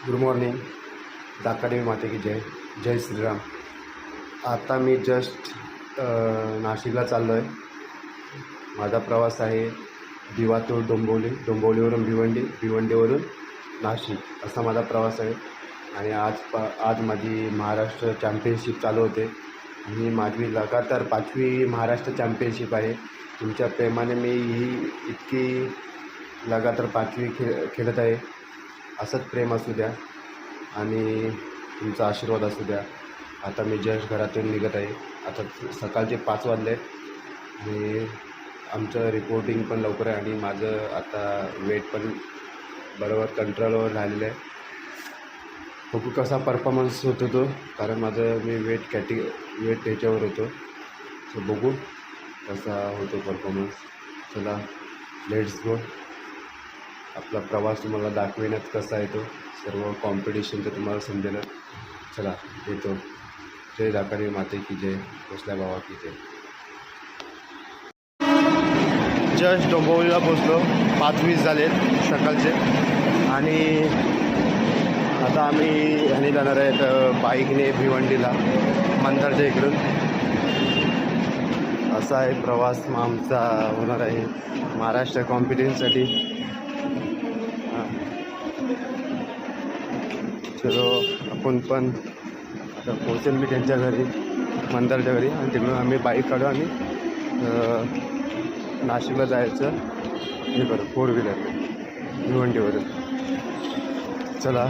Good morning. दाकादेवी माते की जय. जय श्रीराम. आता मी जस्ट नाशिकला चाललो आहे. माझा प्रवास आहे दिवा तो डोंबिवली, डोंबिवलीवरून भिवंडी, भिवंडीवरून नाशिक असा माझा प्रवास आहे. आणि आज माझी महाराष्ट्र चॅम्पियनशिप चालू होते आणि माझी लगातार 5वी महाराष्ट्र चॅम्पियनशिप आहे. तुमच्या प्रेमाने मी ही इतकी लगातार 5वी खेळत आहे. असंच प्रेम असू द्या आणि तुमचा आशीर्वाद असू द्या. आता मी जस्ट घरातून निघत आहे. आता सकाळचे 5 वाजले आणि आमचं रिपोर्टिंग पण लवकर आहे आणि माझं आता वेट पण बरोबर कंट्रोलवर राहिलेलं आहे. बघू कसा परफॉर्मन्स होतो तो, कारण माझं मी वेट ह्याच्यावर होतो. सो बघू कसा होतो परफॉर्मन्स. चला लेट्स गो. आपला प्रवास तुम्हाला दाखविण्यात कसा येतो, सर्व कॉम्पिटिशन तर तुम्हाला समजेल. चला येतो. जय दाकादेवी माते की जय. भोसले बाबा की जय. जस्ट डोंबिवलीला पोचलो. 5:20 झालेत सकाळचे आणि आता आम्ही ह्याने जाणार आहेत बाईकने भिवंडीला, मंदारच्या इकडून. असा आहे प्रवास मग आमचा होणार आहे महाराष्ट्र कॉम्पिटिशनसाठी. चलो आपण पण आता पोहोचेल मी त्यांच्या घरी, मंदारच्या घरी, आणि तिकडून आम्ही बाईक काढू आणि नाशिकला जायचं हे करू 4 व्हीलर भिवंडीवरून. चला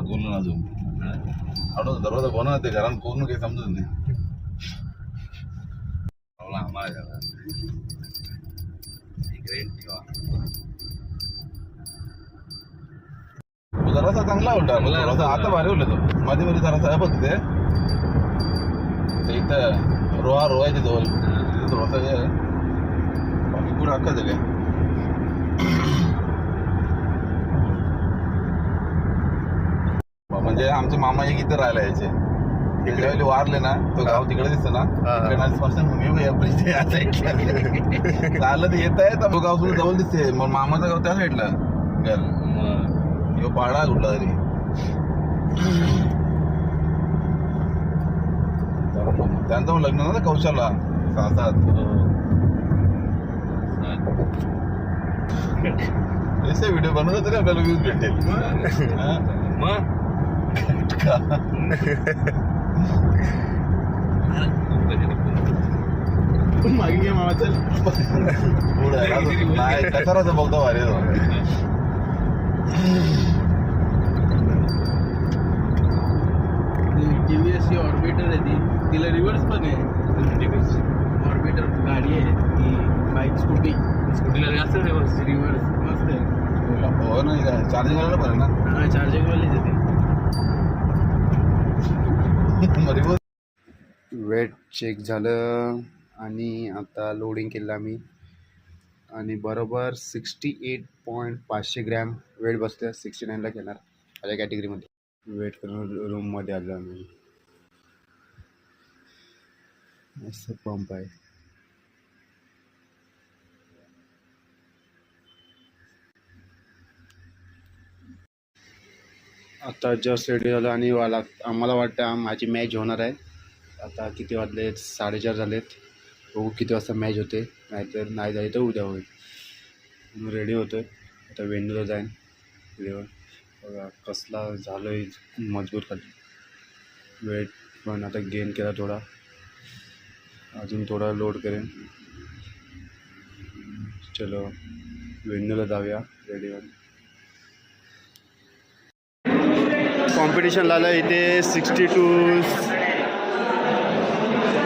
बोलून अजून आवडत दरवाजा कोणा ते घरात पूर्ण काही समजत नाही. जरासा चांगला होता थोडासा. आता भारी होता तो मध्ये मध्ये जरासा आहे बघ ते इथं रोवायचे जवळ थोडासा हे आहे. बाकी पुढे अख्खा दिले. म्हणजे आमचे मामा एक इथं राहायला यायचे. तिकडे वारले ना, तो गाव तिकडे दिसतो ना, चालत येत आहे तर गाव तुला जवळ दिसते. मग मामाचं गाव त्या साईडला घर पाडा कुठला तरी. त्यांचं लग्न ना कौशाला 6-7. ऐसे व्हिडिओ बनवलं तरी आपल्याला व्ह्यूज भेटेल. मागे घे मामा. चल पुढे कचराचं बघतो भारी. टीव्हीएस ही ऑर्बिटर आहे तिला रिव्हर्स पण आहे. ऑर्बिटर गाडी आहे ती, बाईक स्कूटीला जास्त रिव्हर्स मस्त आहे. हो नाही काय चार्जिंग वाला पण ना. हा चार्जिंग वालीच आहे. वेट चेक झालं आणि आता लोडिंग केलं आम्ही आणि बरोबर 68.500 ग्रॅम वेट बसते. 69ला घेणार माझ्या कॅटेगरीमध्ये. वेट करून रूममध्ये आलो आम्ही. मस्त पंप आहे. आता जस्ट रेडी झालं आणि आम्हाला वाटतं माझी मॅच होणार आहे. आता किती वाजलेत? 4:30 झालेत. बघू किती वाजता मॅच होते. नाहीतर नाही झाली तर उद्या होईल. रेडी होतो आहे. आता वेन्यूला जाईन. बघा कसला झालं आहे मजबूत खाली. वेट पण आता गेन केला थोडा, अजून थोडा लोड करेन. चलो वेन्यूला जाऊया रेडी होऊन. कॉम्पिटिशन लागलं इथे. 62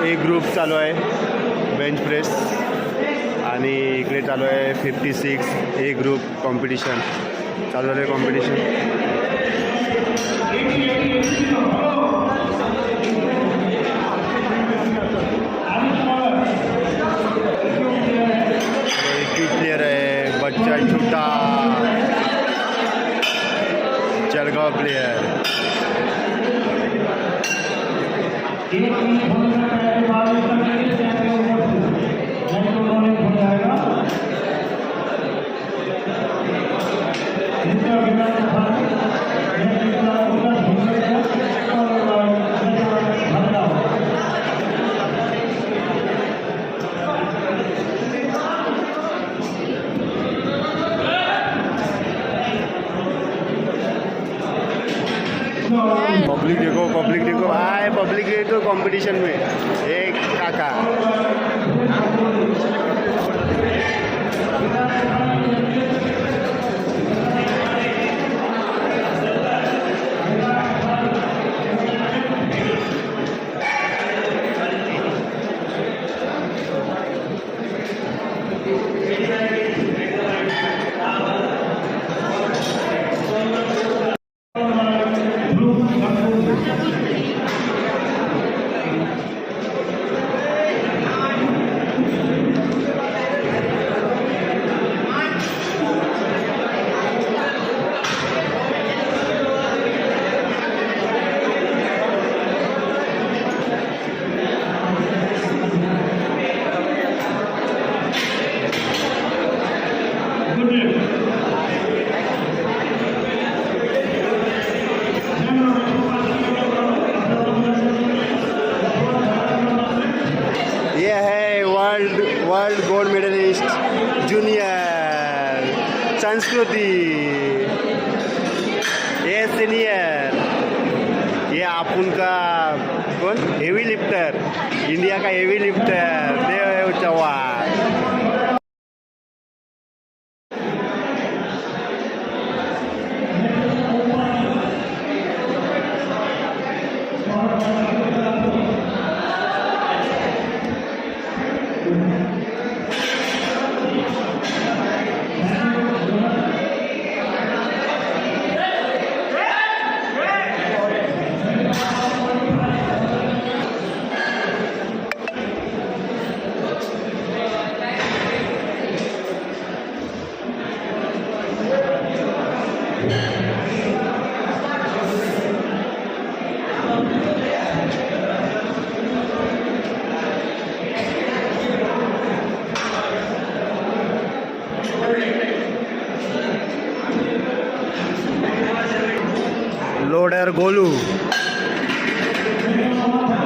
ए ग्रुप चालू आहे बेंच प्रेस आणि इकडे चालू आहे 56 ए ग्रुप कॉम्पिटिशन चालू आहे. कॉम्पिटिशन एक प्लेयर आहे बच्चा छोटा जळगाव प्लेयर. पब्लिक देखो भाई, पब्लिक देखो कंपटीशन में एक काका। ये है वर्ल्ड गोल्ड मेडलिस्ट जूनियर संस्कृति, ये सीनियर, ये आपण का कौन हेवी लिफ्टर, इंडिया का हेवी लिफ्टर देव चव्हाण।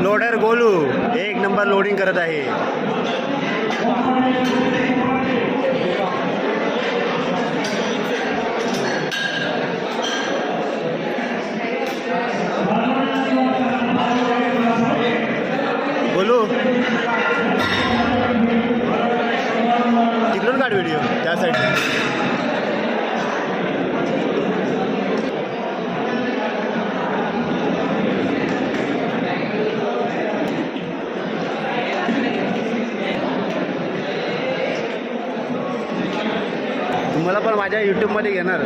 लोडर गोलू एक नंबर लोडिंग करत आहे। गोलू तिकडून काढ व्हिडिओ त्या साईड। तुम्हाला पण माझ्या यूट्यूबमध्ये घेणार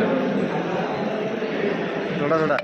थोडा थोडा।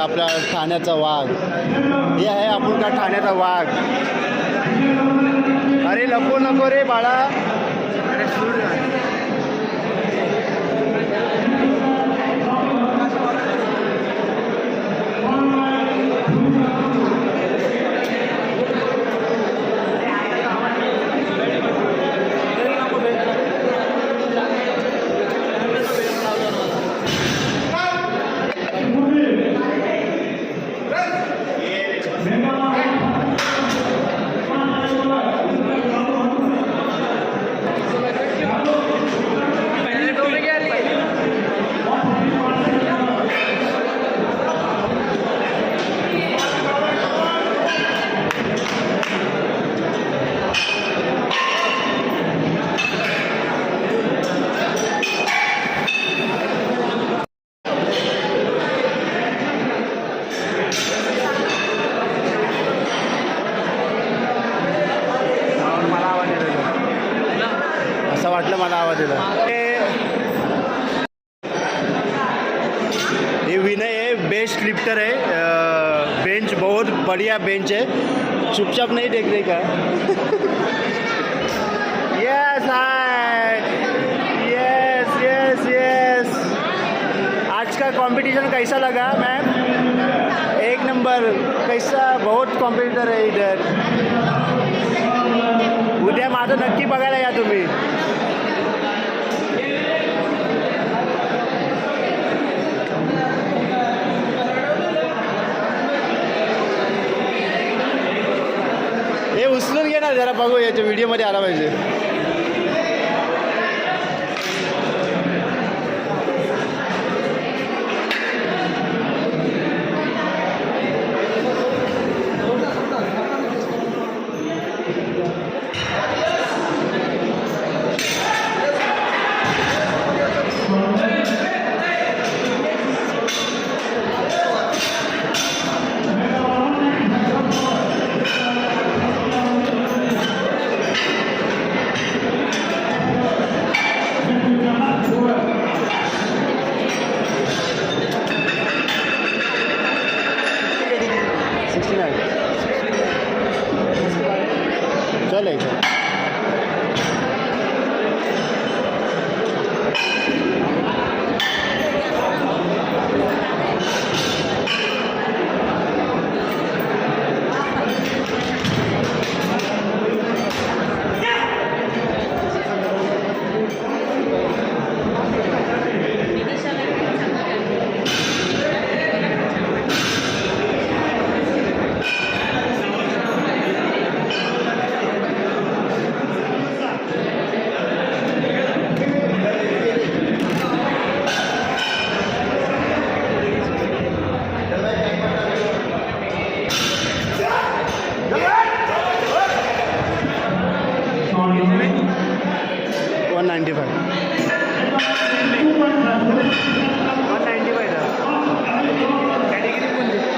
आपला ठाण्याचा वाघ. हे आहे आपण का ठाण्याचा वाघ. अरे लपू नको रे बाळा. असं वाटलं मला आवाज येतो. ये विनय है, बेस्ट लिफ्टर है. बेंच बहुत बढ़िया बेंच है. चुपचाप नहीं देख रहे का. Yes hi, yes yes yes. आज का कंपटीशन कैसा लगा मैम. एक नंबर. कैसा बहुत कॉम्पिटिटर है इधर. उद्या माझं नक्की बघायला या तुम्ही. हे उचलून घे ना जरा, बघू याच्या व्हिडिओमध्ये आला पाहिजे. चालायचं.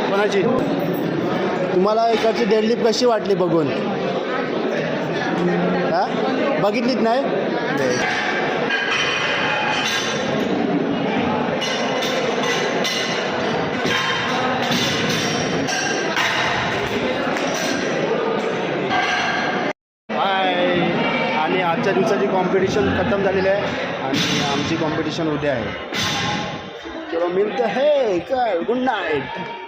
कोणाची. तुम्हाला इकडची डेडलिफ्ट कशी वाटली बघून. हां बघितलीच नाही. आणि आजच्या दिवसाची कॉम्पिटिशन खतम झालेली आहे आणि आमची कॉम्पिटिशन उद्या आहे. चलो मिलते हैं. Good night.